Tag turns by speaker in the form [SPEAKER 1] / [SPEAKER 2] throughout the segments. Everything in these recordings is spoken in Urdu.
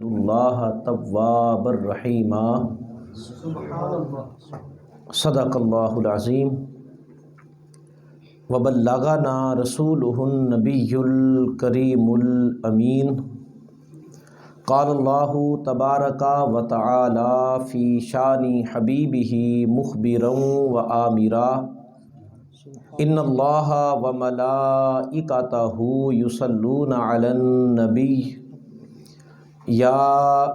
[SPEAKER 1] اللہ تواب الرحیم صدق اللہ العظیم وبلغنا رسولہ النبی الکریم الامین قال اللہ تبارک و تعالی فی شان حبیبہ مخبرا و آمرا ان اللہ و ملائکتہ یصلون علی النبی یا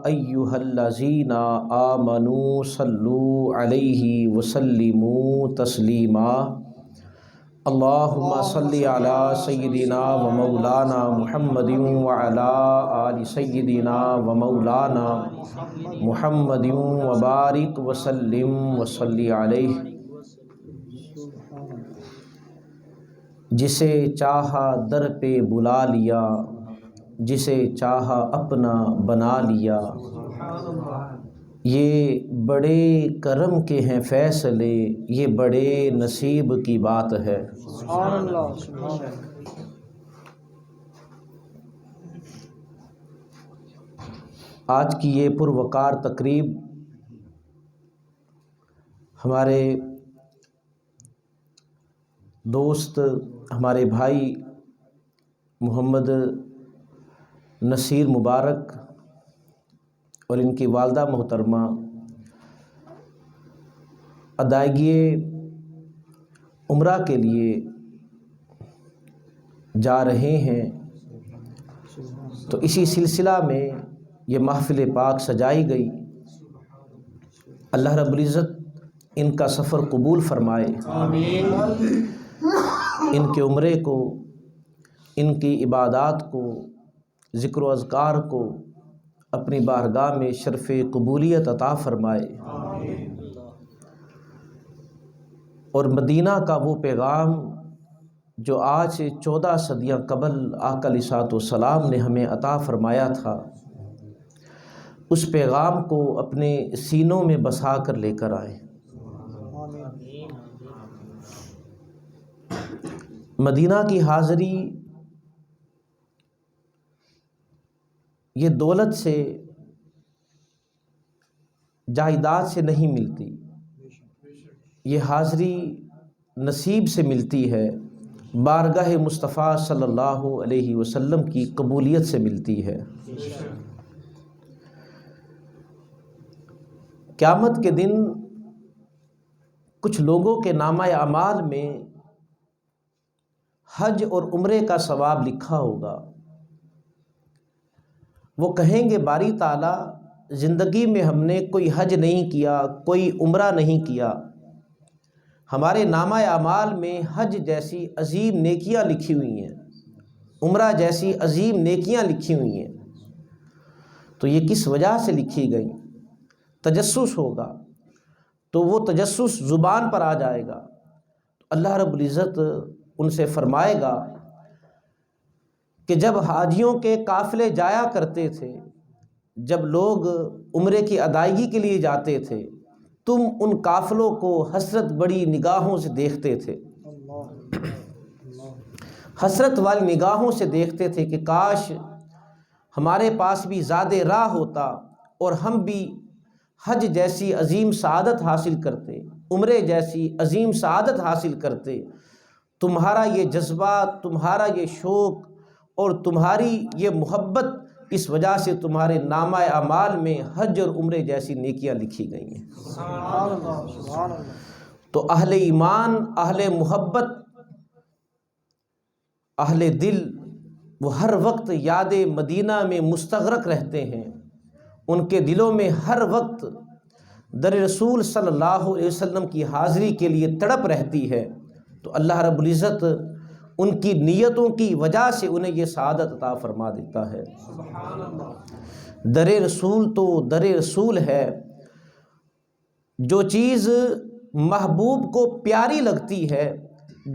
[SPEAKER 1] ایہا الذین آمنوا صلوا علیہ وسلموا تسلیما اللہم صلی علی سیدنا و مولانا محمد وعلی آل سیدنا و مولانا محمد وبارک وسلم وصلی علیہ۔ جسے چاہا در پہ بلا لیا، جسے چاہا اپنا بنا لیا، یہ بڑے کرم کے ہیں فیصلے، یہ بڑے نصیب کی بات ہے۔ آج کی یہ پروقار تقریب ہمارے دوست، ہمارے بھائی محمد نصیر مبارک اور ان کی والدہ محترمہ ادائیگی عمرہ کے لیے جا رہے ہیں، تو اسی سلسلہ میں یہ محفل پاک سجائی گئی۔ اللہ رب العزت ان کا سفر قبول فرمائے، آمین۔ ان کے عمرے کو، ان کی عبادات کو، ذکر و اذکار کو اپنی بارگاہ میں شرف قبولیت عطا فرمائے، آمین۔ اور مدینہ کا وہ پیغام جو آج سے 14 صدیاں قبل آقا علیہ الصلوۃ والسلام نے ہمیں عطا فرمایا تھا، اس پیغام کو اپنے سینوں میں بسا کر لے کر آئے۔ مدینہ کی حاضری یہ دولت سے، جائیداد سے نہیں ملتی، یہ حاضری نصیب سے ملتی ہے، بارگاہ مصطفیٰ صلی اللہ علیہ وسلم کی قبولیت سے ملتی ہے۔ قیامت کے دن کچھ لوگوں کے نامہ اعمال میں حج اور عمرے کا ثواب لکھا ہوگا، وہ کہیں گے باری تعالیٰ زندگی میں ہم نے کوئی حج نہیں کیا، کوئی عمرہ نہیں کیا، ہمارے نامہ اعمال میں حج جیسی عظیم نیکیاں لکھی ہوئی ہیں، عمرہ جیسی عظیم نیکیاں لکھی ہوئی ہیں، تو یہ کس وجہ سے لکھی گئی؟ تجسس ہوگا، تو وہ تجسس زبان پر آ جائے گا، تو اللہ رب العزت ان سے فرمائے گا کہ جب حاجیوں کے قافلے جایا کرتے تھے، جب لوگ عمرے کی ادائیگی کے لیے جاتے تھے، تم ان قافلوں کو حسرت بڑی نگاہوں سے دیکھتے تھے، حسرت والی نگاہوں سے دیکھتے تھے کہ کاش ہمارے پاس بھی زیادہ راہ ہوتا اور ہم بھی حج جیسی عظیم سعادت حاصل کرتے، عمرے جیسی عظیم سعادت حاصل کرتے۔ تمہارا یہ جذبہ، تمہارا یہ شوق اور تمہاری یہ محبت، اس وجہ سے تمہارے نامہ اعمال میں حج اور عمرے جیسی نیکیاں لکھی گئی ہیں۔ تو اہل ایمان، اہل محبت، اہل دل، وہ ہر وقت یاد مدینہ میں مستغرق رہتے ہیں، ان کے دلوں میں ہر وقت در رسول صلی اللہ علیہ وسلم کی حاضری کے لیے تڑپ رہتی ہے، تو اللہ رب العزت ان کی نیتوں کی وجہ سے انہیں یہ سعادت عطا فرما دیتا ہے۔ در رسول تو در رسول ہے، جو چیز محبوب کو پیاری لگتی ہے،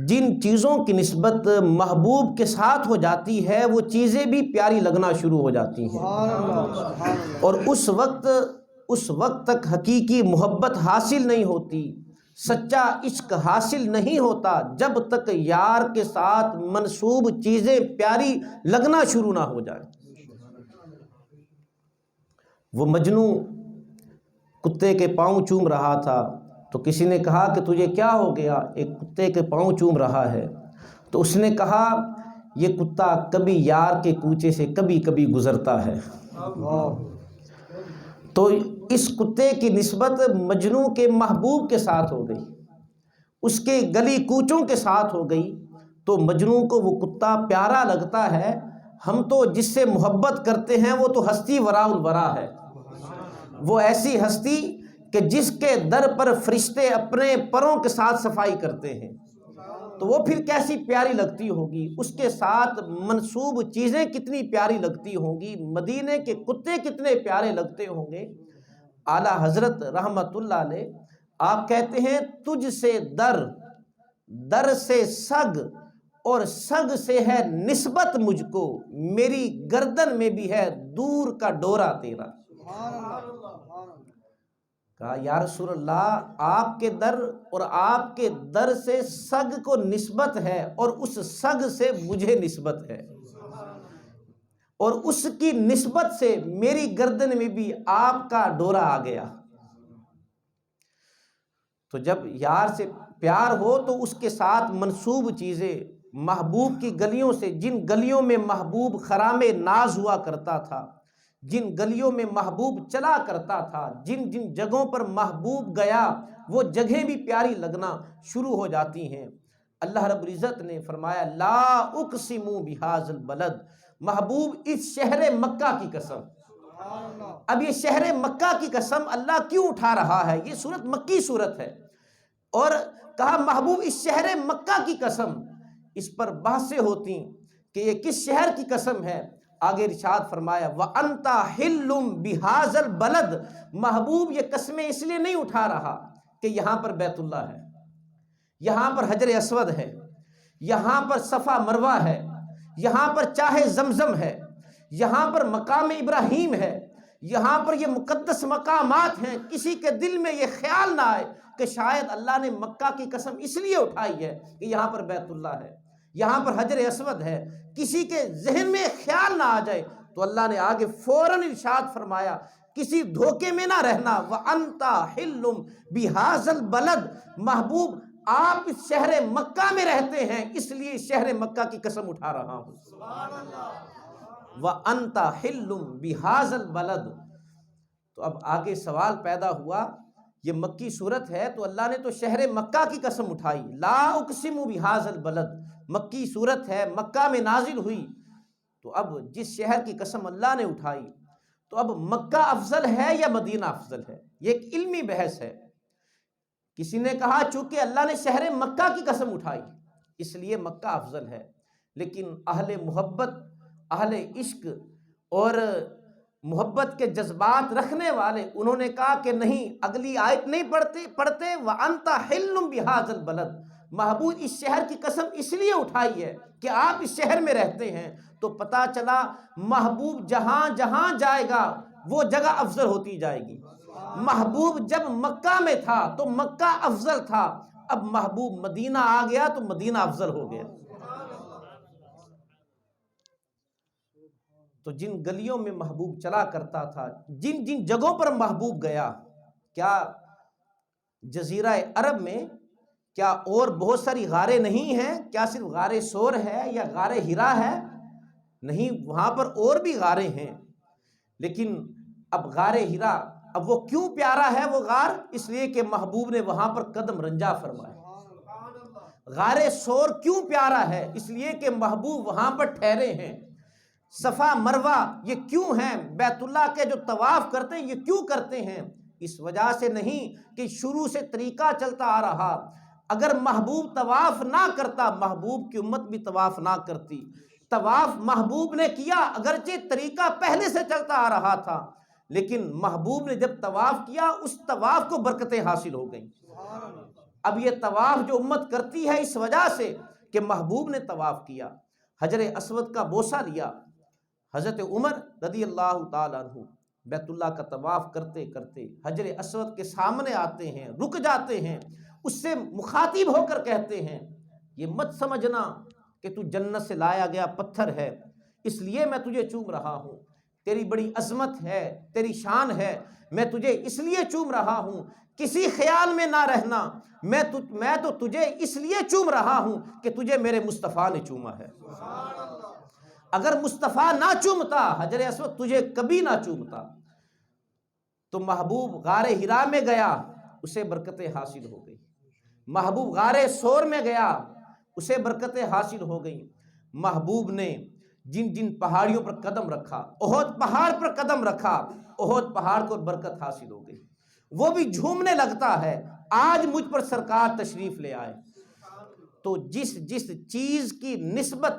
[SPEAKER 1] جن چیزوں کی نسبت محبوب کے ساتھ ہو جاتی ہے، وہ چیزیں بھی پیاری لگنا شروع ہو جاتی ہیں، اور اس وقت تک حقیقی محبت حاصل نہیں ہوتی، سچا عشق حاصل نہیں ہوتا جب تک یار کے ساتھ منسوب چیزیں پیاری لگنا شروع نہ ہو جائیں۔ وہ مجنو کتے کے پاؤں چوم رہا تھا، تو کسی نے کہا کہ تجھے کیا ہو گیا، ایک کتے کے پاؤں چوم رہا ہے؟ تو اس نے کہا یہ کتا کبھی یار کے کوچے سے کبھی کبھی گزرتا ہے۔ تو اس کتے کی نسبت مجنو کے محبوب کے ساتھ ہو گئی، اس کے گلی کوچوں کے ساتھ ہو گئی، تو مجنو کو وہ کتا پیارا لگتا ہے۔ ہم تو جس سے محبت کرتے ہیں وہ تو ہستی وراء الورا ہے، وہ ایسی ہستی کہ جس کے در پر فرشتے اپنے پروں کے ساتھ صفائی کرتے ہیں، تو وہ پھر کیسی پیاری لگتی ہوگی، اس کے ساتھ منسوب چیزیں کتنی پیاری لگتی ہوں گی، مدینے کے کتے کتنے پیارے لگتے ہوں گے۔ اعلیٰ حضرت رحمت اللہ علیہ آپ کہتے ہیں تجھ سے در، در سے سگ، اور سگ سے ہے نسبت مجھ کو، میری گردن میں بھی ہے دور کا ڈورا تیرا۔ کہا یا رسول اللہ آپ کے در اور آپ کے در سے سگ کو نسبت ہے، اور اس سگ سے مجھے نسبت ہے، اور اس کی نسبت سے میری گردن میں بھی آپ کا ڈورا آ گیا۔ تو جب یار سے پیار ہو تو اس کے ساتھ منسوب چیزیں، محبوب کی گلیوں سے، جن گلیوں میں محبوب خرام ناز ہوا کرتا تھا، جن گلیوں میں محبوب چلا کرتا تھا، جن جن جگہوں پر محبوب گیا وہ جگہیں بھی پیاری لگنا شروع ہو جاتی ہیں۔ اللہ رب العزت نے فرمایا لا اقسم بہذا البلد، محبوب اس شہر مکہ کی قسم۔ اب یہ شہر مکہ کی قسم اللہ کیوں اٹھا رہا ہے؟ یہ سورت مکی سورت ہے، اور کہا محبوب اس شہر مکہ کی قسم۔ اس پر بحثیں ہوتی کہ یہ کس شہر کی قسم ہے۔ آگے ارشاد فرمایا وَأَنْتَ حِلٌّ بِهَذَا الْبَلَدِ، محبوب یہ قسمیں اس لیے نہیں اٹھا رہا کہ یہاں پر بیت اللہ ہے، یہاں پر حجر اسود ہے، یہاں پر صفا مروہ ہے، یہاں پر چاہے زمزم ہے، یہاں پر مقام ابراہیم ہے، یہاں پر یہ مقدس مقامات ہیں۔ کسی کے دل میں یہ خیال نہ آئے کہ شاید اللہ نے مکہ کی قسم اس لیے اٹھائی ہے کہ یہاں پر بیت اللہ ہے، یہاں پر حجر اسود ہے، کسی کے ذہن میں خیال نہ آ جائے۔ تو اللہ نے آگے فوراً ارشاد فرمایا کسی دھوکے میں نہ رہنا، وَأَنْتَ حِلٌّ بِهَذَا الْبَلَدِ، محبوب آپ اس شہر مکہ میں رہتے ہیں اس لیے شہر مکہ کی قسم اٹھا رہا ہوں۔ وَأَنْتَ حِلٌّ بِهَذَا الْبَلَدِ۔ تو اب آگے سوال پیدا ہوا، یہ مکی صورت ہے تو اللہ نے تو شہر مکہ کی قسم اٹھائی، لا اقسم بہذا البلد، مکی صورت ہے، مکہ میں نازل ہوئی، تو اب جس شہر کی قسم اللہ نے اٹھائی، تو اب مکہ افضل ہے یا مدینہ افضل ہے؟ یہ ایک علمی بحث ہے۔ کسی نے کہا چونکہ اللہ نے شہر مکہ کی قسم اٹھائی اس لیے مکہ افضل ہے، لیکن اہل محبت، اہل عشق اور محبت کے جذبات رکھنے والے انہوں نے کہا کہ نہیں، اگلی آیت نہیں پڑھتے وَأَنْتَ حِلٌّ بِهَذَا الْبَلَدِ، محبوب اس شہر کی قسم اس لیے اٹھائی ہے کہ آپ اس شہر میں رہتے ہیں، تو پتہ چلا محبوب جہاں جہاں جائے گا وہ جگہ افضل ہوتی جائے گی۔ محبوب جب مکہ میں تھا تو مکہ افضل تھا، اب محبوب مدینہ آ گیا تو مدینہ افضل ہو گیا۔ تو جن گلیوں میں محبوب چلا کرتا تھا، جن جن جگہوں پر محبوب گیا، کیا جزیرہ عرب میں کیا اور بہت ساری غاریں نہیں ہیں؟ کیا صرف غار ثور ہے یا غار حرا ہے؟ نہیں، وہاں پر اور بھی غاریں ہیں، لیکن اب غار حرا، اب وہ کیوں پیارا ہے وہ غار؟ اس لیے کہ محبوب نے وہاں پر قدم رنجا فرمایا۔ غار ثور کیوں پیارا ہے؟ اس لیے کہ محبوب وہاں پر ٹھہرے ہیں۔ صفا مروہ یہ کیوں ہیں؟ بیت اللہ کے جو طواف کرتے ہیں یہ کیوں کرتے ہیں؟ اس وجہ سے نہیں کہ شروع سے طریقہ چلتا آ رہا، اگر محبوب طواف نہ کرتا محبوب کی امت بھی طواف نہ کرتی۔ طواف محبوب نے کیا، اگرچہ طریقہ پہلے سے چلتا آ رہا تھا، لیکن محبوب نے جب طواف کیا اس طواف کو برکتیں حاصل ہو گئیں۔ اب یہ طواف جو امت کرتی ہے اس وجہ سے کہ محبوب نے طواف کیا، حجر اسود کا بوسہ لیا۔ حضرت عمر رضی اللہ تعالیٰ عنہ بیت اللہ کا طواف کرتے کرتے حجر اسود کے سامنے آتے ہیں، رک جاتے ہیں، اس سے مخاطب ہو کر کہتے ہیں یہ مت سمجھنا کہ تو جنت سے لایا گیا پتھر ہے اس لیے میں تجھے چوم رہا ہوں، تیری بڑی عظمت ہے، تیری شان ہے، میں تجھے اس لیے چوم رہا ہوں، کسی خیال میں نہ رہنا، میں تو تجھے اس لیے چوم رہا ہوں کہ تجھے میرے مصطفیٰ نے چوما ہے۔ اگر مصطفیٰ نہ چومتا، حجر اسود تجھے کبھی نہ چومتا۔ تو محبوب غار ہرا میں گیا، اسے برکتیں حاصل ہو گئی۔ محبوب غار سور میں گیا، اسے برکتیں حاصل ہو گئیں۔ محبوب نے جن جن پہاڑیوں پر قدم رکھا، احد پہاڑ پر قدم رکھا، احد پہاڑ کو برکت حاصل ہو گئی۔ وہ بھی جھومنے لگتا ہے، آج مجھ پر سرکار تشریف لے آئے۔ تو جس جس چیز کی نسبت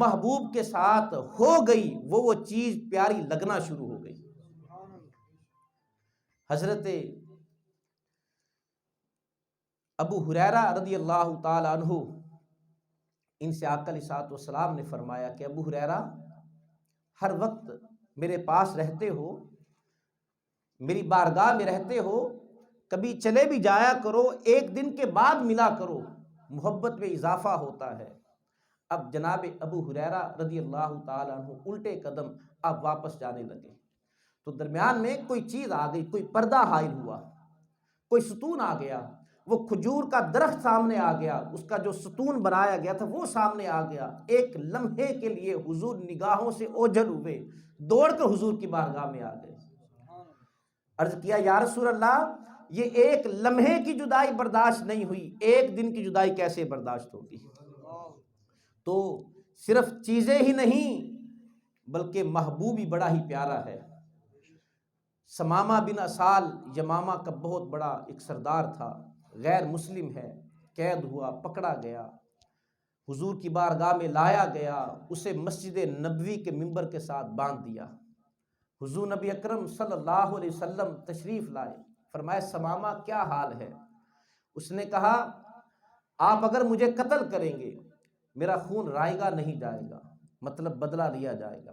[SPEAKER 1] محبوب کے ساتھ ہو گئی، وہ چیز پیاری لگنا شروع ہو گئی۔ حضرت ابو ہریرہ رضی اللہ تعالی عنہ، ان سے آقا علیہ الصلوۃ والسلام نے فرمایا کہ ابو ہریرہ، ہر وقت میرے پاس رہتے ہو، میری بارگاہ میں رہتے ہو، کبھی چلے بھی جایا کرو، ایک دن کے بعد ملا کرو، محبت میں اضافہ ہوتا ہے۔ اب جناب ابو ہریرہ رضی اللہ تعالی عنہ الٹے قدم اب واپس جانے لگے، تو درمیان میں کوئی چیز آ گئی، کوئی پردہ حائل ہوا، کوئی ستون آ گیا، وہ کھجور کا درخت سامنے آ گیا، اس کا جو ستون بنایا گیا تھا وہ سامنے آ گیا۔ ایک لمحے کے لیے حضور نگاہوں سے اوجھل ہوئے، دوڑ کر حضور کی بارگاہ میں آ گئے۔ عرض کیا یا رسول اللہ، یہ ایک لمحے کی جدائی برداشت نہیں ہوئی، ایک دن کی جدائی کیسے برداشت ہوگی؟ تو صرف چیزیں ہی نہیں بلکہ محبوب ہی بڑا ہی پیارا ہے۔ ثمامہ بن اسال یمامہ کا بہت بڑا ایک سردار تھا، غیر مسلم ہے، قید ہوا، پکڑا گیا، حضور کی بارگاہ میں لایا گیا، اسے مسجد نبوی کے منبر کے ساتھ باندھ دیا۔ حضور نبی اکرم صلی اللہ علیہ وسلم تشریف لائے، فرمایا ثمامہ کیا حال ہے؟ اس نے کہا آپ اگر مجھے قتل کریں گے میرا خون رائے گا نہیں جائے گا، مطلب بدلہ لیا جائے گا۔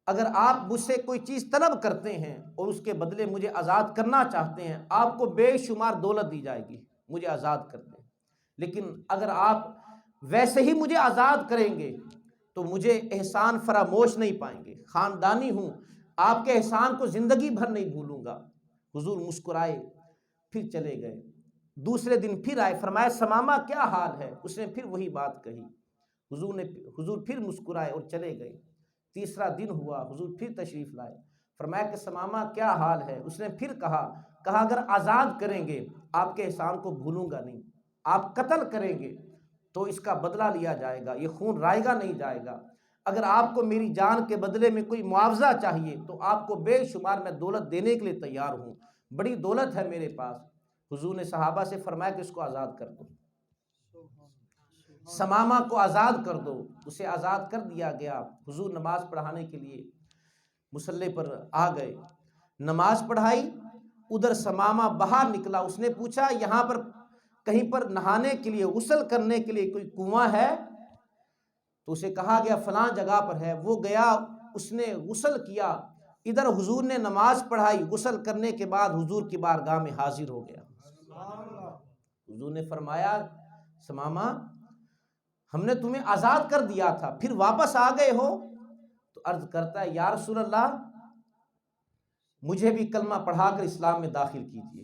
[SPEAKER 1] اگر آپ مجھ سے کوئی چیز طلب کرتے ہیں اور اس کے بدلے مجھے آزاد کرنا چاہتے ہیں، آپ کو بے شمار دولت دی جائے گی، مجھے آزاد کر دیں۔ لیکن اگر آپ ویسے ہی مجھے آزاد کریں گے تو مجھے احسان فراموش نہیں پائیں گے، خاندانی ہوں، آپ کے احسان کو زندگی بھر نہیں بھولوں گا۔ حضور مسکرائے، پھر چلے گئے۔ دوسرے دن پھر آئے، فرمایا ثمامہ کیا حال ہے؟ اس نے پھر وہی بات کہی۔ حضور پھر مسکرائے اور چلے گئے۔ تیسرا دن ہوا، حضور پھر تشریف لائے، فرمایا کہ ثمامہ کیا حال ہے؟ اس نے پھر کہا اگر آزاد کریں گے آپ کے احسان کو بھولوں گا نہیں، آپ قتل کریں گے تو اس کا بدلہ لیا جائے گا، یہ خون رائے گا نہیں جائے گا۔ اگر آپ کو میری جان کے بدلے میں کوئی معاوضہ چاہیے تو آپ کو بے شمار میں دولت دینے کے لیے تیار ہوں، بڑی دولت ہے میرے پاس۔ حضور نے صحابہ سے فرمایا کہ اس کو آزاد کر دو، ثمامہ کو آزاد کر دو۔ اسے آزاد کر دیا گیا۔ حضور نماز پڑھانے کے لیے مصلی پر آ گئے، نماز پڑھائی، ادھر ثمامہ باہر نکلا، اس نے پوچھا یہاں پر کہیں پر نہانے کے لیے، غسل کرنے کے لیے کوئی کنواں ہے؟ تو اسے کہا گیا فلاں جگہ پر ہے۔ وہ گیا، اس نے غسل کیا، ادھر حضور نے نماز پڑھائی، غسل کرنے کے بعد حضور کی بارگاہ میں حاضر ہو گیا۔ حضور نے فرمایا ثمامہ ہم نے تمہیں آزاد کر دیا تھا، پھر واپس آ گئے ہو؟ تو عرض کرتا ہے یا رسول اللہ مجھے بھی کلمہ پڑھا کر اسلام میں داخل کیجیے۔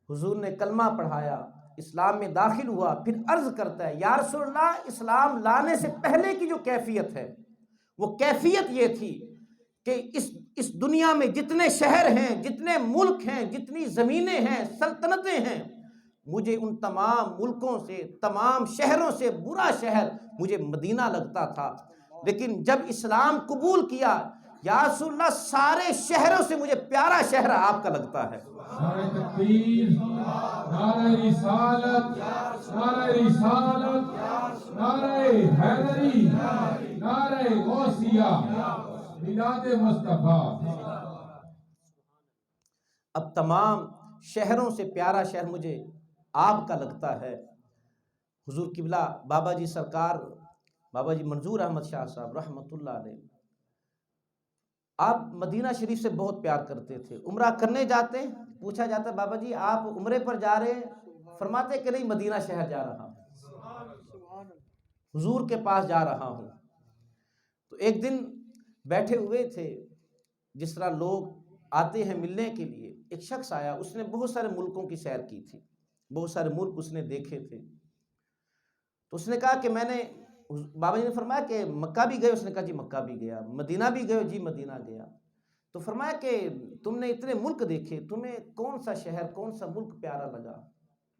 [SPEAKER 1] حضور نے کلمہ پڑھایا، اسلام میں داخل ہوا، پھر عرض کرتا ہے یا رسول اللہ اسلام لانے سے پہلے کی جو کیفیت ہے وہ کیفیت یہ تھی کہ اس دنیا میں جتنے شہر ہیں، جتنے ملک ہیں، جتنی زمینیں ہیں، سلطنتیں ہیں، مجھے ان تمام ملکوں سے، تمام شہروں سے برا شہر مجھے مدینہ لگتا تھا، لیکن جب اسلام قبول کیا یا رسول اللہ سارے شہروں سے مجھے پیارا شہر آپ کا لگتا ہے۔
[SPEAKER 2] نعرہ تکبیر، نعرہ رسالت، نعرہ رسالت، نعرہ حیدری، نعرہ غوثیہ، میلاد مصطفیٰ۔
[SPEAKER 1] اب تمام شہروں سے پیارا شہر مجھے آپ کا لگتا ہے۔ حضور قبلہ بابا جی سرکار، بابا جی منظور احمد شاہ صاحب رحمۃ اللہ علیہ، آپ مدینہ شریف سے بہت پیار کرتے تھے۔ عمرہ کرنے جاتے، پوچھا جاتا بابا جی آپ عمرے پر جا رہے ہیں؟ فرماتے کہ نہیں مدینہ شہر جا رہا ہوں، حضور کے پاس جا رہا ہوں۔ تو ایک دن بیٹھے ہوئے تھے، جس طرح لوگ آتے ہیں ملنے کے لیے، ایک شخص آیا، اس نے بہت سارے ملکوں کی سیر کی تھی، بہت سارے ملک اس نے دیکھے تھے، تو اس نے کہا کہ میں نے، بابا جی نے فرمایا کہ مکہ بھی گئے؟ اس نے کہا جی مکہ بھی گیا۔ مدینہ بھی گئے؟ جی مدینہ گیا۔ تو فرمایا کہ تم نے اتنے ملک دیکھے، تمہیں کون سا شہر، کون سا ملک پیارا لگا؟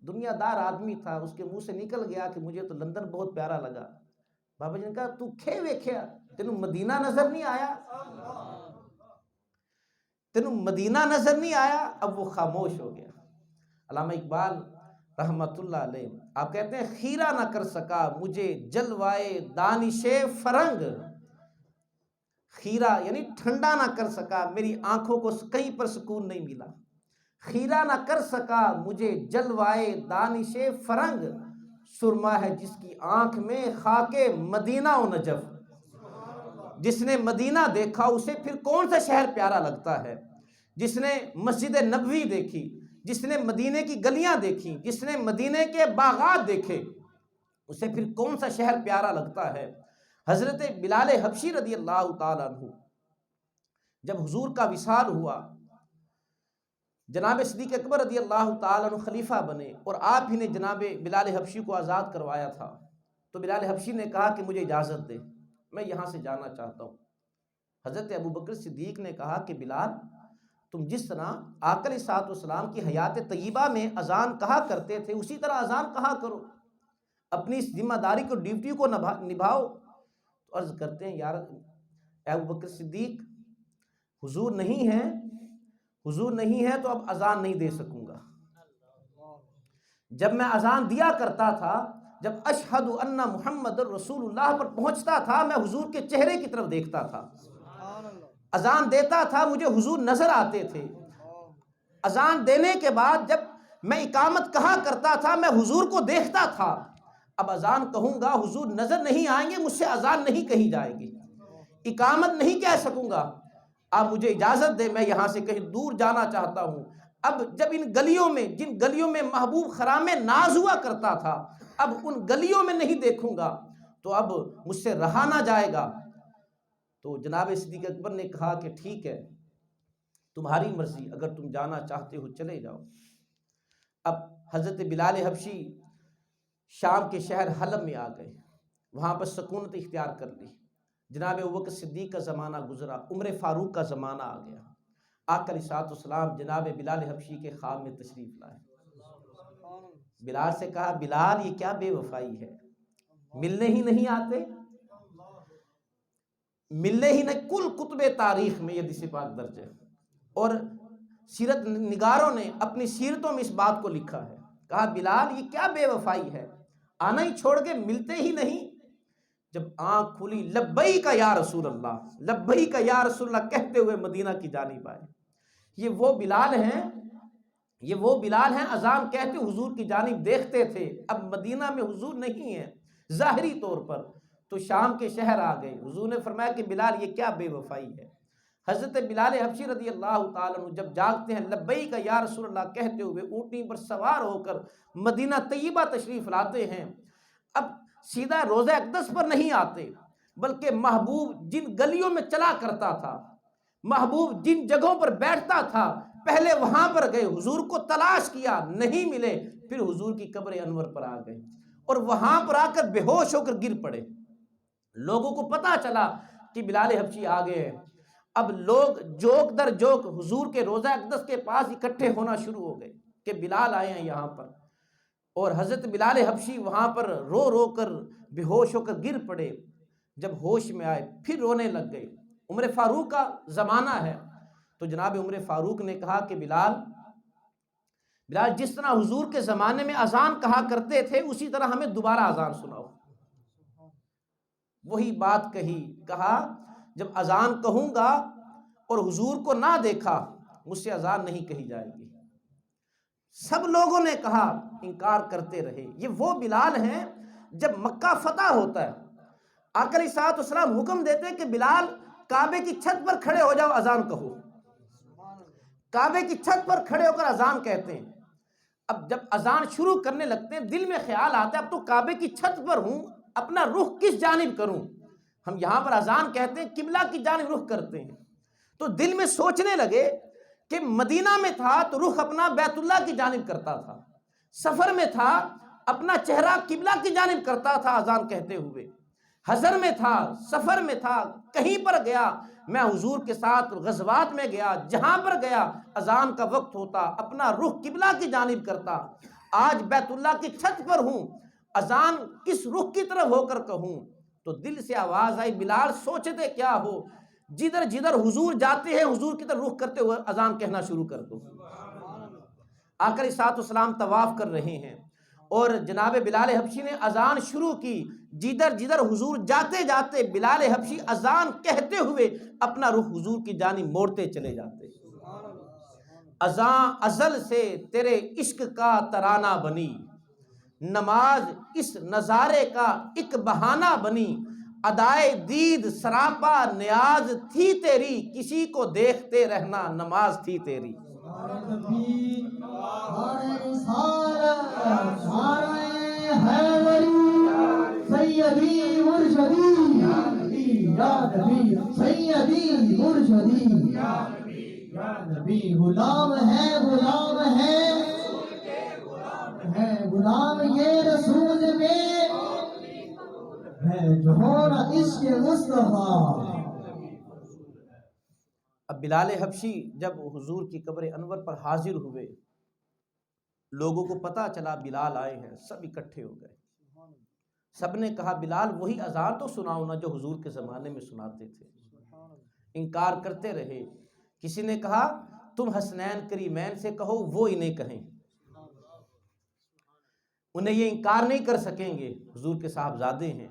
[SPEAKER 1] دنیا دار آدمی تھا، اس کے منہ سے نکل گیا کہ مجھے تو لندن بہت پیارا لگا۔ بابا جی نے کہا تو کھے ویکھیا، تینوں مدینہ نظر نہیں آیا؟ تینوں مدینہ نظر نہیں آیا؟ اب وہ خاموش ہو گیا۔ علامہ اقبال رحمت اللہ علیہ آپ کہتے ہیں خیرہ نہ کر سکا مجھے جلوائے دانش فرنگ، خیرہ یعنی ٹھنڈا نہ کر سکا، میری آنکھوں کو کہیں پر سکون نہیں ملا۔ خیرہ نہ کر سکا مجھے جلوائے دانش فرنگ، سرما ہے جس کی آنکھ میں خاک مدینہ و نجف۔ جس نے مدینہ دیکھا اسے پھر کون سا شہر پیارا لگتا ہے؟ جس نے مسجد نبوی دیکھی، جس نے مدینے کی گلیاں دیکھی، جس نے مدینے کے باغات دیکھے، اسے پھر کون سا شہر پیارا لگتا ہے؟ حضرت بلال حبشی رضی اللہ تعالیٰ عنہ جب حضور کا وصال ہوا، جناب صدیق اکبر رضی اللہ تعالیٰ عنہ خلیفہ بنے اور آپ ہی نے جناب بلال حبشی کو آزاد کروایا تھا، تو بلال حبشی نے کہا کہ مجھے اجازت دے، میں یہاں سے جانا چاہتا ہوں۔ حضرت ابوبکر صدیق نے کہا کہ بلال، تم جس طرح آقا علیہ الصلوۃ والسلام کی حیات طیبہ میں اذان کہا کرتے تھے اسی طرح اذان کہا کرو، اپنی اس ذمہ داری کو، ڈیوٹی کو نبھاؤ۔ تو عرض کرتے ہیں یار ابوبکر صدیق، حضور نہیں ہے، حضور نہیں ہے تو اب اذان نہیں دے سکوں گا۔ جب میں اذان دیا کرتا تھا، جب اشہد ان محمد رسول اللہ پر پہنچتا تھا، میں حضور کے چہرے کی طرف دیکھتا تھا، اذان دیتا تھا مجھے حضور نظر آتے تھے۔ اذان دینے کے بعد جب میں اقامت کہا کرتا تھا، میں حضور کو دیکھتا تھا۔ اب اذان کہوں گا حضور نظر نہیں آئیں گے، مجھ سے اذان نہیں کہی جائے گی، اقامت نہیں کہہ سکوں گا، آپ مجھے اجازت دے، میں یہاں سے کہیں دور جانا چاہتا ہوں۔ اب جب ان گلیوں میں، جن گلیوں میں محبوب خرام ناز ہوا کرتا تھا، اب ان گلیوں میں نہیں دیکھوں گا تو اب مجھ سے رہا نہ جائے گا۔ تو جناب صدیق اکبر نے کہا کہ ٹھیک ہے، تمہاری مرضی، اگر تم جانا چاہتے ہو چلے جاؤ۔ اب حضرت بلال حبشی شام کے شہر حلب میں آ گئے، وہاں پر سکونت اختیار کر لی۔ جناب ابوبکر صدیق کا زمانہ گزرا، عمر فاروق کا زمانہ آ گیا۔ آقا علیہ الصلوۃ والسلام جناب بلال حبشی کے خواب میں تشریف لائے۔ بلال سے کہا بلال یہ کیا بے وفائی ہے، ملنے ہی نہیں آتے، ملنے ہی نہیں۔ کل کتب تاریخ میں یہ حدیث پاک درج ہے اور سیرت نگاروں نے اپنی سیرتوں میں اس بات کو لکھا ہے۔ کہا بلال یہ کیا بے وفائی ہے، آنا ہی چھوڑ کے ملتے ہی نہیں۔ جب آنکھ کھلی لبیک یا رسول اللہ، لبیک یا رسول اللہ کہتے ہوئے مدینہ کی جانب آئے۔ یہ وہ بلال ہیں، یہ وہ بلال ہیں اذان کہتے حضور کی جانب دیکھتے تھے، اب مدینہ میں حضور نہیں ہے ظاہری طور پر، تو شام کے شہر آ گئے۔ حضور نے فرمایا کہ بلال یہ کیا بے وفائی ہے۔ حضرت بلال حبشی رضی اللہ تعالیٰ عنہ جب جاگتے ہیں لبیک یا رسول اللہ کہتے ہوئے، اونٹنی پر سوار ہو کر مدینہ طیبہ تشریف لاتے ہیں۔ اب سیدھا روضہ اقدس پر نہیں آتے، بلکہ محبوب جن گلیوں میں چلا کرتا تھا، محبوب جن جگہوں پر بیٹھتا تھا، پہلے وہاں پر گئے، حضور کو تلاش کیا، نہیں ملے، پھر حضور کی قبر انور پر آ گئے اور وہاں پر آ کر بے ہوش ہو کر گر پڑے۔ لوگوں کو پتا چلا کہ بلال حبشی آ گئے ہیں۔ اب لوگ جوک در جوک حضور کے روضہ اقدس کے پاس اکٹھے ہونا شروع ہو گئے کہ بلال آئے ہیں یہاں پر، اور حضرت بلال حبشی وہاں پر رو رو کر بے ہوش ہو کر گر پڑے۔ جب ہوش میں آئے پھر رونے لگ گئے۔ عمر فاروق کا زمانہ ہے، تو جناب عمر فاروق نے کہا کہ بلال جس طرح حضور کے زمانے میں اذان کہا کرتے تھے اسی طرح ہمیں دوبارہ اذان سناؤ۔ وہی بات کہی، کہا جب اذان کہوں گا اور حضور کو نہ دیکھا مجھ سے اذان نہیں کہی جائے گی۔ سب لوگوں نے کہا، انکار کرتے رہے۔ یہ وہ بلال ہیں جب مکہ فتح ہوتا ہے، آقا علیہ الصلوۃ والسلام حکم دیتے کہ بلال کعبے کی چھت پر کھڑے ہو جاؤ، اذان کہو۔ کعبے کی چھت پر کھڑے ہو کر اذان کہتے ہیں۔ اب جب اذان شروع کرنے لگتے ہیں دل میں خیال آتا ہے اب تو کعبے کی چھت پر ہوں، اپنا رخ کس جانب کروں؟ ہم یہاں پر اذان کہتے ہیں، قبلہ کی جانب رخ کرتے ہیں، تو دل میں سوچنے لگے کہ مدینہ میں تھا تو رخ اپنا بیت اللہ کی جانب کرتا تھا، سفر میں تھا اپنا چہرہ قبلہ کی جانب کرتا تھا اذان کہتے ہوئے، حضر میں تھا، سفر میں تھا، کہیں پر گیا، میں حضور کے ساتھ غزوات میں گیا، جہاں پر گیا اذان کا وقت ہوتا اپنا رخ قبلہ کی جانب کرتا۔ آج بیت اللہ کی چھت پر ہوں، اذان کس رخ کی طرف ہو کر کہوں؟ تو دل سے آواز آئی، بلال سوچتے کیا ہو، جدھر جدھر حضور جاتے ہیں حضور کی طرف رخ کرتے ہوئے اذان کہنا شروع کر دو۔ آقا علیہ الصلوۃ والسلام طواف کر رہے ہیں اور جناب بلال حبشی نے اذان شروع کی، جدھر جدھر حضور جاتے جاتے بلال حبشی اذان کہتے ہوئے اپنا رخ حضور کی جانب موڑتے چلے جاتے۔ اذان ازل سے تیرے عشق کا ترانہ بنی، نماز اس نظارے کا ایک بہانہ بنی، ادائے دید سراپا نیاز تھی تیری، کسی کو دیکھتے رہنا نماز تھی تیری۔
[SPEAKER 3] سیدی مرشدی یا نبی، سیدی مرشدی یا نبی، غلام ہے غلام یہ رسول میں ہے جو ہونا عشق مصطفیٰ۔
[SPEAKER 1] اب بلال حبشی جب حضور کی قبر انور پر حاضر ہوئے، لوگوں کو پتہ چلا بلال آئے ہیں، سب اکٹھے ہو گئے، سب نے کہا بلال وہی اذان تو سناؤ نا جو حضور کے زمانے میں سناتے تھے۔ انکار کرتے رہے، کسی نے کہا تم حسنین کریمین سے کہو وہ انہیں کہیں، انہیں یہ انکار نہیں کر سکیں گے، حضور کے صاحبزادے ہیں۔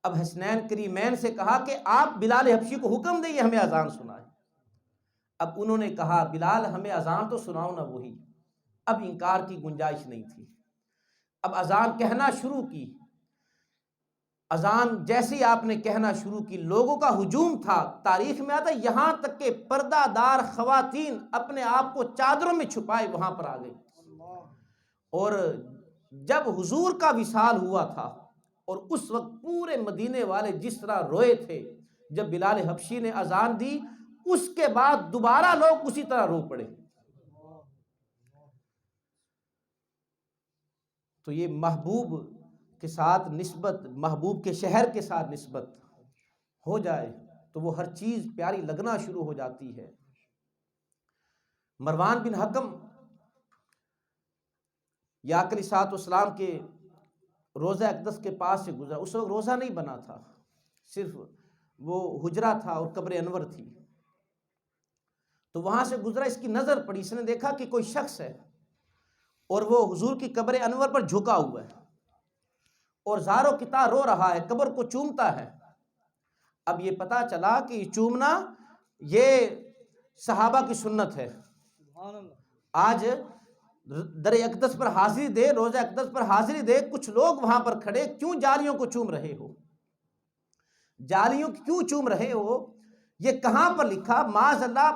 [SPEAKER 1] اب حسنین کریمین سے کہا کہ آپ بلال حبشی کو حکم دیں ہمیں اذان سنائیں۔ اب انہوں نے کہا بلال ہمیں اذان تو سناؤ نا وہی۔ اب انکار کی گنجائش نہیں تھی، اب اذان کہنا شروع کی۔ اذان جیسے ہی آپ نے کہنا شروع کی لوگوں کا ہجوم تھا، تاریخ میں آتا یہاں تک کہ پردہ دار خواتین اپنے آپ کو چادروں میں چھپائے وہاں پر آ گئی۔ اور جب حضور کا وصال ہوا تھا اور اس وقت پورے مدینے والے جس طرح روئے تھے، جب بلال حبشی نے اذان دی اس کے بعد دوبارہ لوگ اسی طرح رو پڑے۔ تو یہ محبوب کے ساتھ نسبت، محبوب کے شہر کے ساتھ نسبت ہو جائے تو وہ ہر چیز پیاری لگنا شروع ہو جاتی ہے۔ مروان بن حکم یا آقا علیہ الصلوۃ والسلام کے روضہ اقدس کے پاس سے گزرا، اس وقت روضہ نہیں بنا تھا، صرف وہ حجرہ تھا اور قبر انور تھی، تو وہاں سے گزرا، اس کی نظر پڑی، اس نے دیکھا کہ کوئی شخص ہے اور وہ حضور کی قبر انور پر جھکا ہوا ہے اور زاروں کتا رو رہا ہے، قبر کو چومتا ہے۔ اب یہ پتا چلا کہ یہ چومنا یہ صحابہ کی سنت ہے۔ آج در اقدس پر حاضری دے، روزہ اقدس پر حاضری دے، کچھ لوگ وہاں پر کھڑے، کیوں جالیوں کو چوم رہے ہو؟ جالیوں کیوں چوم رہے ہو؟ یہ کہاں پر لکھا؟ معاذ اللہ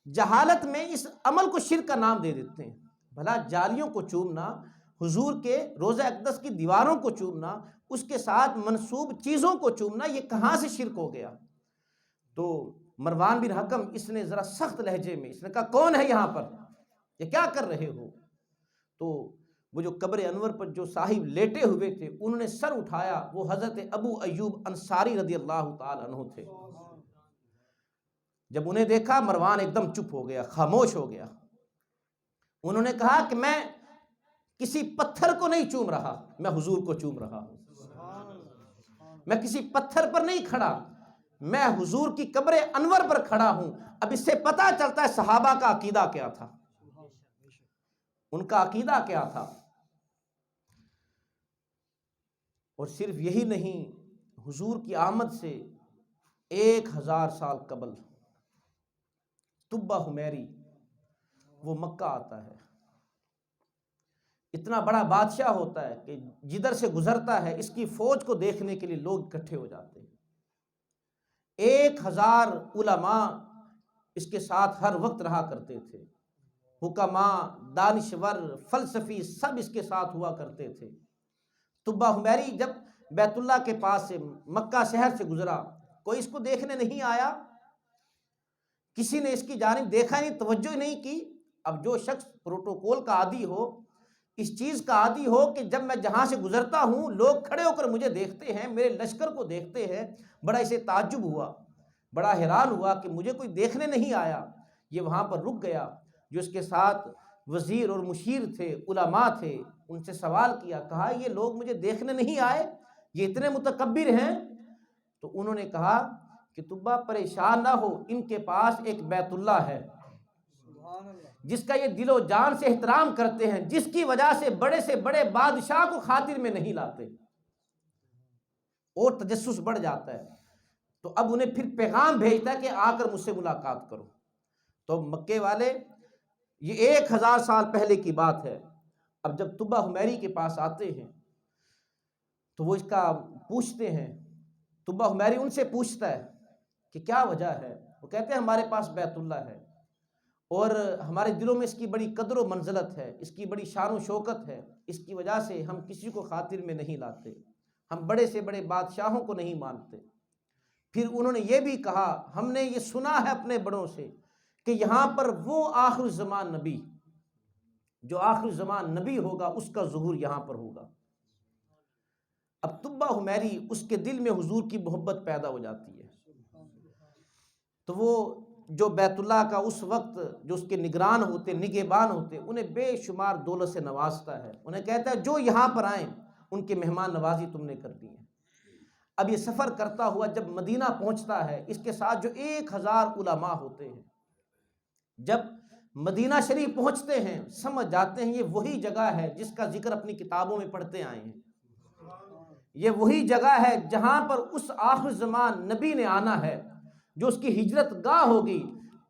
[SPEAKER 1] جہالت میں اس عمل کو شرک کا نام دے دیتے ہیں۔ بھلا جالیوں کو چومنا، حضور کے روضہ اقدس کی دیواروں کو چومنا، اس کے ساتھ منسوب چیزوں کو چومنا، یہ کہاں سے شرک ہو گیا؟ تو مروان بن حکم اس نے ذرا سخت لہجے میں اس نے کہا کون ہے یہاں پر، یہ کیا کر رہے ہو؟ تو وہ جو قبر انور پر جو صاحب لیٹے ہوئے تھے انہوں نے سر اٹھایا، وہ حضرت ابو ایوب انصاری رضی اللہ تعالی عنہ تھے۔ جب انہیں دیکھا مروان ایک دم چپ ہو گیا، خاموش ہو گیا۔ انہوں نے کہا کہ میں کسی پتھر کو نہیں چوم رہا، میں حضور کو چوم رہا ہوں، میں کسی پتھر پر نہیں کھڑا، میں حضور کی قبر انور پر کھڑا ہوں۔ اب اس سے پتہ چلتا ہے صحابہ کا عقیدہ کیا تھا، ان کا عقیدہ کیا تھا۔ اور صرف یہی نہیں، حضور کی آمد سے 1000 سال قبل طبہ حمیری وہ مکہ آتا ہے، اتنا بڑا بادشاہ ہوتا ہے کہ جدھر سے گزرتا ہے اس کی فوج کو دیکھنے کے لیے لوگ اکٹھے ہو جاتے ہیں۔ 1000 علماء اس کے ساتھ ہر وقت رہا کرتے تھے، حکماء، دانشور، فلسفی، سب اس کے ساتھ ہوا کرتے تھے۔ طبہ حمیری جب بیت اللہ کے پاس سے، مکہ شہر سے گزرا، کوئی اس کو دیکھنے نہیں آیا، کسی نے اس کی جانب دیکھا نہیں، توجہ نہیں کی۔ اب جو شخص پروٹوکول کا عادی ہو، اس چیز کا عادی ہو کہ جب میں جہاں سے گزرتا ہوں لوگ کھڑے ہو کر مجھے دیکھتے ہیں، میرے لشکر کو دیکھتے ہیں، بڑا اسے تعجب ہوا، بڑا حیران ہوا کہ مجھے کوئی دیکھنے نہیں آیا۔ یہ وہاں پر رک گیا، جو اس کے ساتھ وزیر اور مشیر تھے، علماء تھے، ان سے سوال کیا، کہا یہ لوگ مجھے دیکھنے نہیں آئے، یہ اتنے متکبر ہیں؟ تو انہوں نے کہا کہ طبہ پریشان نہ ہو، ان کے پاس ایک بیت اللہ ہے جس کا یہ دل و جان سے احترام کرتے ہیں، جس کی وجہ سے بڑے بادشاہ کو خاطر میں نہیں لاتے، اور تجسس بڑھ جاتا ہے۔ تو اب انہیں پھر پیغام بھیجتا ہے کہ آ کر مجھ سے ملاقات کرو۔ تو مکے والے، یہ 1000 سال پہلے کی بات ہے، اب جب طبہ حمیری کے پاس آتے ہیں تو وہ اس کا پوچھتے ہیں، طبہ حمیری ان سے پوچھتا ہے کہ کیا وجہ ہے؟ وہ کہتے ہیں ہمارے پاس بیت اللہ ہے اور ہمارے دلوں میں اس کی بڑی قدر و منزلت ہے، اس کی بڑی شان و شوکت ہے، اس کی وجہ سے ہم کسی کو خاطر میں نہیں لاتے، ہم بڑے سے بڑے بادشاہوں کو نہیں مانتے۔ پھر انہوں نے یہ بھی کہا، ہم نے یہ سنا ہے اپنے بڑوں سے کہ یہاں پر وہ آخر الزمان نبی، جو آخر الزمان نبی ہوگا، اس کا ظہور یہاں پر ہوگا۔ اب طبہ حمیری، اس کے دل میں حضور کی محبت پیدا ہو جاتی ہے، تو وہ جو بیت اللہ کا اس وقت جو اس کے نگران ہوتے، نگہبان ہوتے، انہیں بے شمار دولت سے نوازتا ہے، انہیں کہتا ہے جو یہاں پر آئیں ان کے مہمان نوازی تم نے کر دی ہے۔ اب یہ سفر کرتا ہوا جب مدینہ پہنچتا ہے، اس کے ساتھ جو 1000 علماء ہوتے ہیں، جب مدینہ شریف پہنچتے ہیں سمجھ جاتے ہیں یہ وہی جگہ ہے جس کا ذکر اپنی کتابوں میں پڑھتے آئے ہیں، یہ وہی جگہ ہے جہاں پر اس آخر زمان نبی نے آنا ہے، جو اس کی ہجرت گاہ ہوگی۔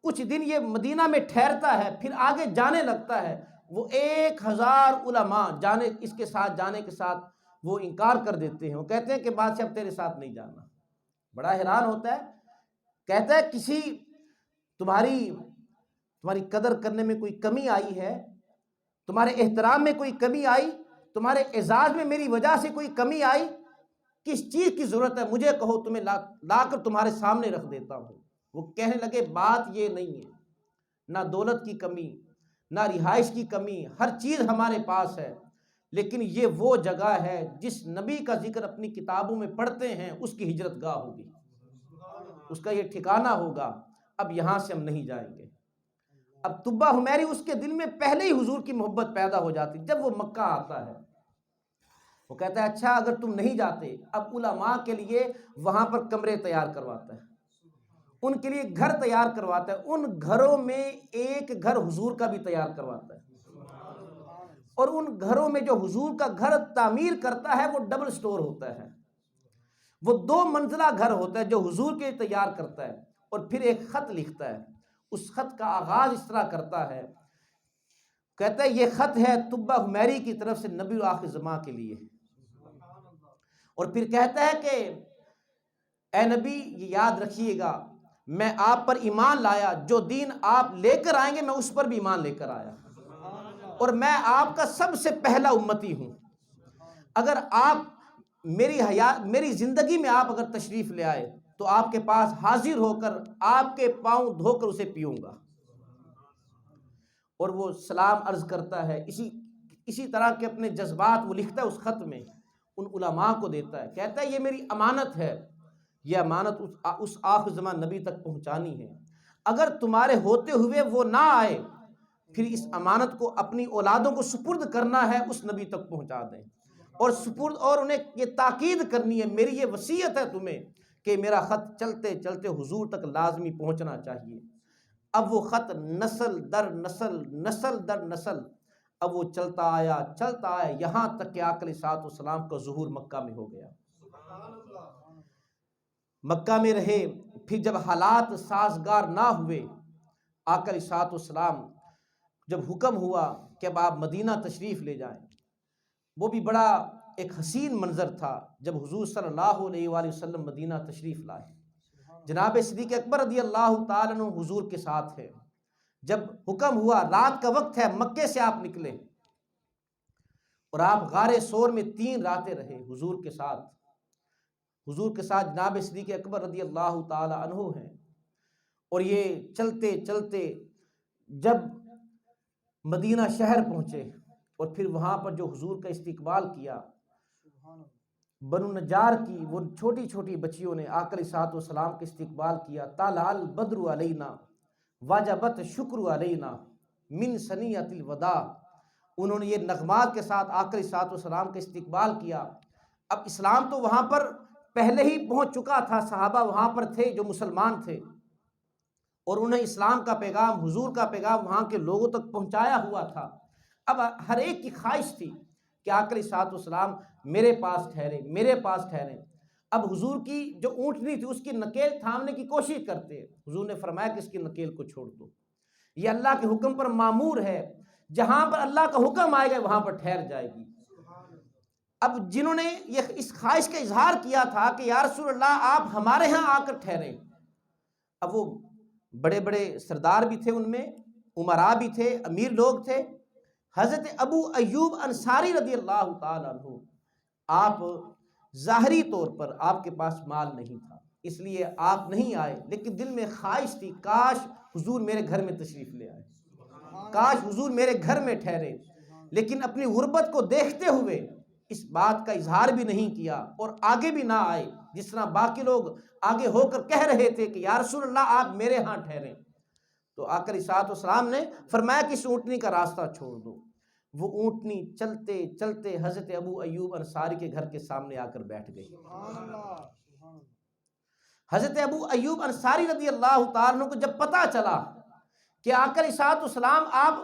[SPEAKER 1] کچھ دن یہ مدینہ میں ٹھہرتا ہے، پھر آگے جانے لگتا ہے۔ وہ 1000 علماء اس کے ساتھ جانے کے ساتھ وہ انکار کر دیتے ہیں، وہ کہتے ہیں کہ بادشاہ اب تیرے ساتھ نہیں جانا۔ بڑا حیران ہوتا ہے، کہتا ہے کسی تمہاری قدر کرنے میں کوئی کمی آئی ہے، تمہارے احترام میں کوئی کمی آئی، تمہارے اعزاز میں میری وجہ سے کوئی کمی آئی، کس چیز کی ضرورت ہے مجھے کہو، تمہیں لا کر تمہارے سامنے رکھ دیتا ہوں۔ وہ کہنے لگے بات یہ نہیں ہے، نہ دولت کی کمی، نہ رہائش کی کمی، ہر چیز ہمارے پاس ہے، لیکن یہ وہ جگہ ہے جس نبی کا ذکر اپنی کتابوں میں پڑھتے ہیں، اس کی ہجرت گاہ ہوگی، اس کا یہ ٹھکانہ ہوگا، اب یہاں سے ہم نہیں جائیں گے۔ اب طبہ حمیری اس کے دل میں پہلے ہی حضور کی محبت پیدا ہو جاتی، جب وہ مکہ آتا ہے وہ کہتا ہے اچھا اگر تم نہیں جاتے، اب علماء کے لیے وہاں پر کمرے تیار کرواتا ہے، ان کے لیے گھر تیار کرواتا ہے، ان گھروں میں ایک گھر حضور کا بھی تیار کرواتا ہے، اور ان گھروں میں جو حضور کا گھر تعمیر کرتا ہے وہ ڈبل سٹور ہوتا ہے، وہ 2 منزلہ گھر ہوتا ہے جو حضور کے تیار کرتا ہے، اور پھر ایک خط لکھتا ہے، اس خط کا آغاز اس طرح کرتا ہے، کہتا ہے یہ خط ہے طبہ حمیری کی طرف سے نبی آخر زمان کے لیے، اور پھر کہتا ہے کہ اے نبی یہ یاد رکھیے گا میں آپ پر ایمان لایا، جو دین آپ لے کر آئیں گے میں اس پر بھی ایمان لے کر آیا، اور میں آپ کا سب سے پہلا امتی ہوں، اگر آپ میری زندگی میں آپ اگر تشریف لے آئے تو آپ کے پاس حاضر ہو کر آپ کے پاؤں دھو کر اسے پیوں گا۔ اور وہ سلام عرض کرتا ہے، اسی طرح کے اپنے جذبات وہ لکھتا ہے اس خط میں، ان علماء کو دیتا ہے، کہتا ہے یہ میری امانت ہے، یہ امانت اس آخر زمان نبی تک پہنچانی ہے، اگر تمہارے ہوتے ہوئے وہ نہ آئے پھر اس امانت کو اپنی اولادوں کو سپرد کرنا ہے، اس نبی تک پہنچا دیں، اور انہیں یہ تاکید کرنی ہے، میری یہ وصیت ہے تمہیں کہ میرا خط چلتے چلتے حضور تک لازمی پہنچنا چاہیے۔ اب وہ خط نسل در نسل اب وہ چلتا آیا یہاں تک کہ آقا علیہ الصلوۃ والسلام کا ظہور مکہ میں ہو گیا، مکہ میں رہے۔ پھر جب حالات سازگار نہ ہوئے، آقا علیہ الصلوۃ والسلام جب حکم ہوا کہ اب آپ مدینہ تشریف لے جائیں، وہ بھی بڑا ایک حسین منظر تھا جب حضور صلی اللہ علیہ وآلہ وسلم مدینہ تشریف لائے، جناب صدیق اکبر رضی اللہ تعالیٰ عنہ حضور کے ساتھ ہے، جب حکم ہوا رات کا وقت ہے مکے سے آپ نکلے، اور آپ غار سور میں 3 راتیں رہے حضور کے ساتھ، حضور کے ساتھ جناب صدیق اکبر رضی اللہ تعالی عنہ ہیں، اور یہ چلتے چلتے جب مدینہ شہر پہنچے اور پھر وہاں پر جو حضور کا استقبال کیا، بنو نجار کی وہ چھوٹی چھوٹی بچیوں نے آقا علیہ الصلوۃ والسلام کے استقبال کیا، طلع البدر علینا وجبت شکر علینا من ثنیۃ الوداع، انہوں نے یہ نغمات کے ساتھ آقا علیہ الصلوۃ والسلام کا استقبال کیا۔ اب اسلام تو وہاں پر پہلے ہی پہنچ چکا تھا، صحابہ وہاں پر تھے جو مسلمان تھے، اور انہیں اسلام کا پیغام، حضور کا پیغام وہاں کے لوگوں تک پہنچایا ہوا تھا۔ اب ہر ایک کی خواہش تھی کہ آقا علیہ الصلوۃ والسلام میرے پاس ٹھہرے، میرے پاس ٹھہرے۔ اب حضور کی جو اونٹنی تھی اس کی نکیل تھامنے کی کوشش کرتے، حضور نے فرمایا کہ اس کی نکیل کو چھوڑ دو، یہ اللہ کے حکم پر معمور ہے، جہاں پر اللہ کا حکم آئے گا وہاں پر ٹھہر جائے گی۔ اب جنہوں نے یہ اس خواہش کا اظہار کیا تھا کہ یا رسول اللہ آپ ہمارے ہاں آ کر ٹھہریں، اب وہ بڑے بڑے سردار بھی تھے، ان میں امراء بھی تھے، امیر لوگ تھے۔ حضرت ابو ایوب انصاری رضی اللہ تعالیٰ عنہ، آپ ظاہری طور پر آپ کے پاس مال نہیں تھا، اس لیے آپ نہیں آئے، لیکن دل میں خواہش تھی کاش حضور میرے گھر میں تشریف لے آئے، کاش حضور میرے گھر میں ٹھہرے، لیکن اپنی غربت کو دیکھتے ہوئے اس بات کا اظہار بھی نہیں کیا اور آگے بھی نہ آئے، جس طرح باقی لوگ آگے ہو کر کہہ رہے تھے کہ یا رسول اللہ آپ میرے ہاں ٹھہریں۔ تو آقا علیہ الصلوۃ والسلام نے فرمایا کہ اس اونٹنی کا راستہ چھوڑ دو۔ وہ اونٹنی چلتے چلتے حضرت ابو ایوب انصاری کے گھر کے سامنے آ کر بیٹھ گئی۔ حضرت ابو ایوب انصاری رضی اللہ تعالیٰ عنہ کو جب پتہ چلا کہ آقا علیہ الصلوۃ والسلام آپ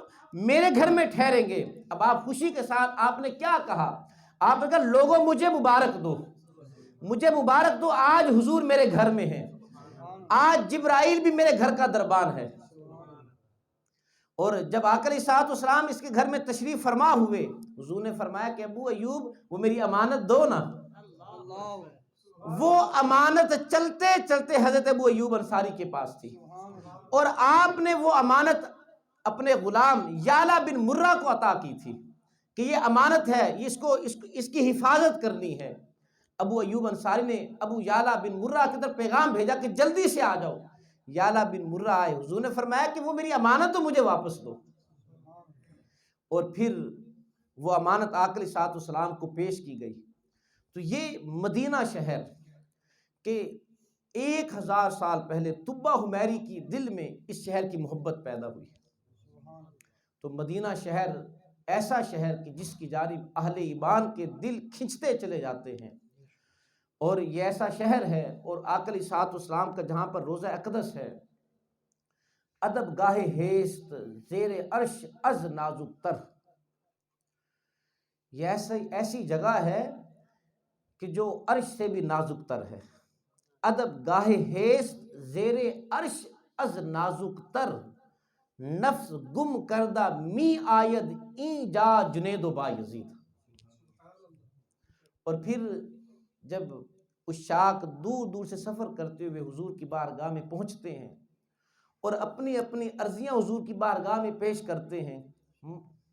[SPEAKER 1] میرے گھر میں ٹھہریں گے، اب آپ خوشی کے ساتھ آپ نے کیا کہا؟ آپ نے کہا لوگوں مجھے مبارک دو، مجھے مبارک دو، آج حضور میرے گھر میں ہیں، آج جبرائیل بھی میرے گھر کا دربان ہے۔ اور جب آقا علیہ الصلوۃ والسلام اس کے گھر میں تشریف فرما ہوئے، حضور نے فرمایا کہ ابو ایوب وہ میری امانت دو نا۔ وہ امانت چلتے چلتے حضرت ابو ایوب انصاری کے پاس تھی، اور آپ نے وہ امانت اپنے غلام یالا بن مرہ کو عطا کی تھی کہ یہ امانت ہے، اس کی حفاظت کرنی ہے۔ ابو ایوب انصاری نے ابو یالا بن مرہ کی طرف پیغام بھیجا کہ جلدی سے آ جاؤ۔ یالا بن مرہ آئے، حضور نے فرمایا کہ وہ میری امانت تو مجھے واپس دو، اور پھر وہ امانت آقا علیہ الصلوۃ والسلام کو پیش کی گئی۔ تو یہ مدینہ شہر کہ 1000 سال پہلے طبہ حمیری کی دل میں اس شہر کی محبت پیدا ہوئی۔ تو مدینہ شہر ایسا شہر کہ جس کی جانب اہل ایمان کے دل کھنچتے چلے جاتے ہیں، اور یہ ایسا شہر ہے، اور آقا علیہ الصلوۃ والسلام کا جہاں پر روضہ اقدس ہے، ادب گاہ ہیست زیر عرش از نازک تر، یہ ایسی جگہ ہے کہ جو عرش سے بھی نازک تر ہے۔ ادب گاہ ہیست زیر عرش از نازک تر، نفس گم کردہ می آید این جا جنید و بایزید۔ اور پھر جب عشاق دور دور سے سفر کرتے ہوئے حضور کی بارگاہ میں پہنچتے ہیں اور اپنی اپنی عرضیاں حضور کی بارگاہ میں پیش کرتے ہیں،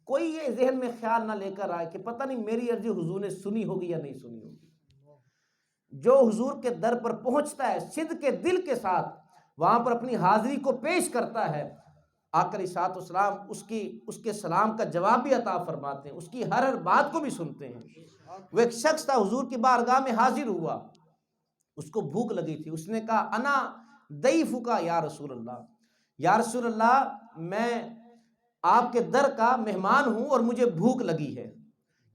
[SPEAKER 1] کوئی یہ ذہن میں خیال نہ لے کر آئے کہ پتہ نہیں میری عرضی حضور نے سنی ہوگی یا نہیں سنی ہوگی۔ جو حضور کے در پر پہنچتا ہے صدق کے دل کے ساتھ، وہاں پر اپنی حاضری کو پیش کرتا ہے، آقا علیہ الصلوۃ والسلام اس کے سلام کا جواب بھی عطا فرماتے ہیں، اس کی ہر بات کو بھی سنتے ہیں۔ وہ ایک شخص تھا حضور کی بارگاہ میں حاضر ہوا، اس کو بھوک لگی تھی، اس نے کہا انا ضیفک یا رسول اللہ، یا رسول اللہ میں آپ کے در کا مہمان ہوں اور مجھے بھوک لگی ہے۔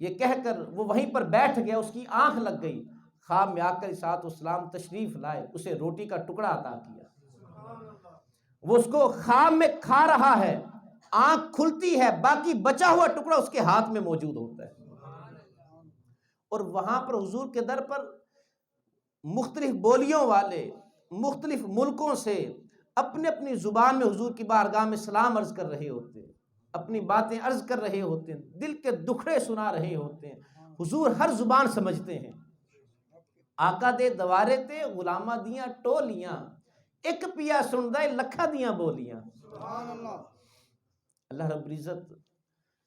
[SPEAKER 1] یہ کہہ کر وہ وہیں پر بیٹھ گیا، اس کی آنکھ لگ گئی۔ خواب میں آقا علیہ الصلوۃ والسلام تشریف لائے، اسے روٹی کا ٹکڑا عطا کیا، وہ اس کو خواب میں کھا رہا ہے، آنکھ کھلتی ہے، باقی بچا ہوا ٹکڑا اس کے ہاتھ میں موجود ہوتا ہے۔ اور وہاں پر حضور کے در پر مختلف بولیوں والے مختلف ملکوں سے اپنے اپنی زبان میں حضور کی بارگاہ میں سلام عرض کر رہے ہوتے ہیں، اپنی باتیں عرض کر رہے ہوتے ہیں، دل کے دکھڑے سنا رہے ہوتے ہیں۔ حضور ہر زبان سمجھتے ہیں۔ آقا دے دوارے تے غلامہ دیاں ٹولیاں، ایک پیا سندا ہے لکھا دیاں بولیاں۔ اللہ رب العزت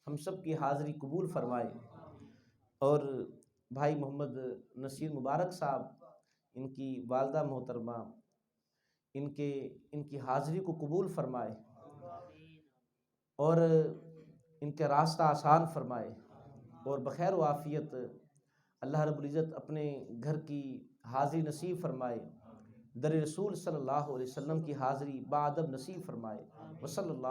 [SPEAKER 1] ہم سب کی حاضری قبول فرمائے، اور بھائی محمد نصیر مبارک صاحب ان کی والدہ محترمہ ان کی حاضری کو قبول فرمائے اور ان کے راستہ آسان فرمائے، اور بخیر و عافیت اللہ رب العزت اپنے گھر کی حاضری نصیب فرمائے، در رسول صلی اللہ علیہ وسلم کی حاضری بادب نصیب فرمائے۔ وصلی اللہ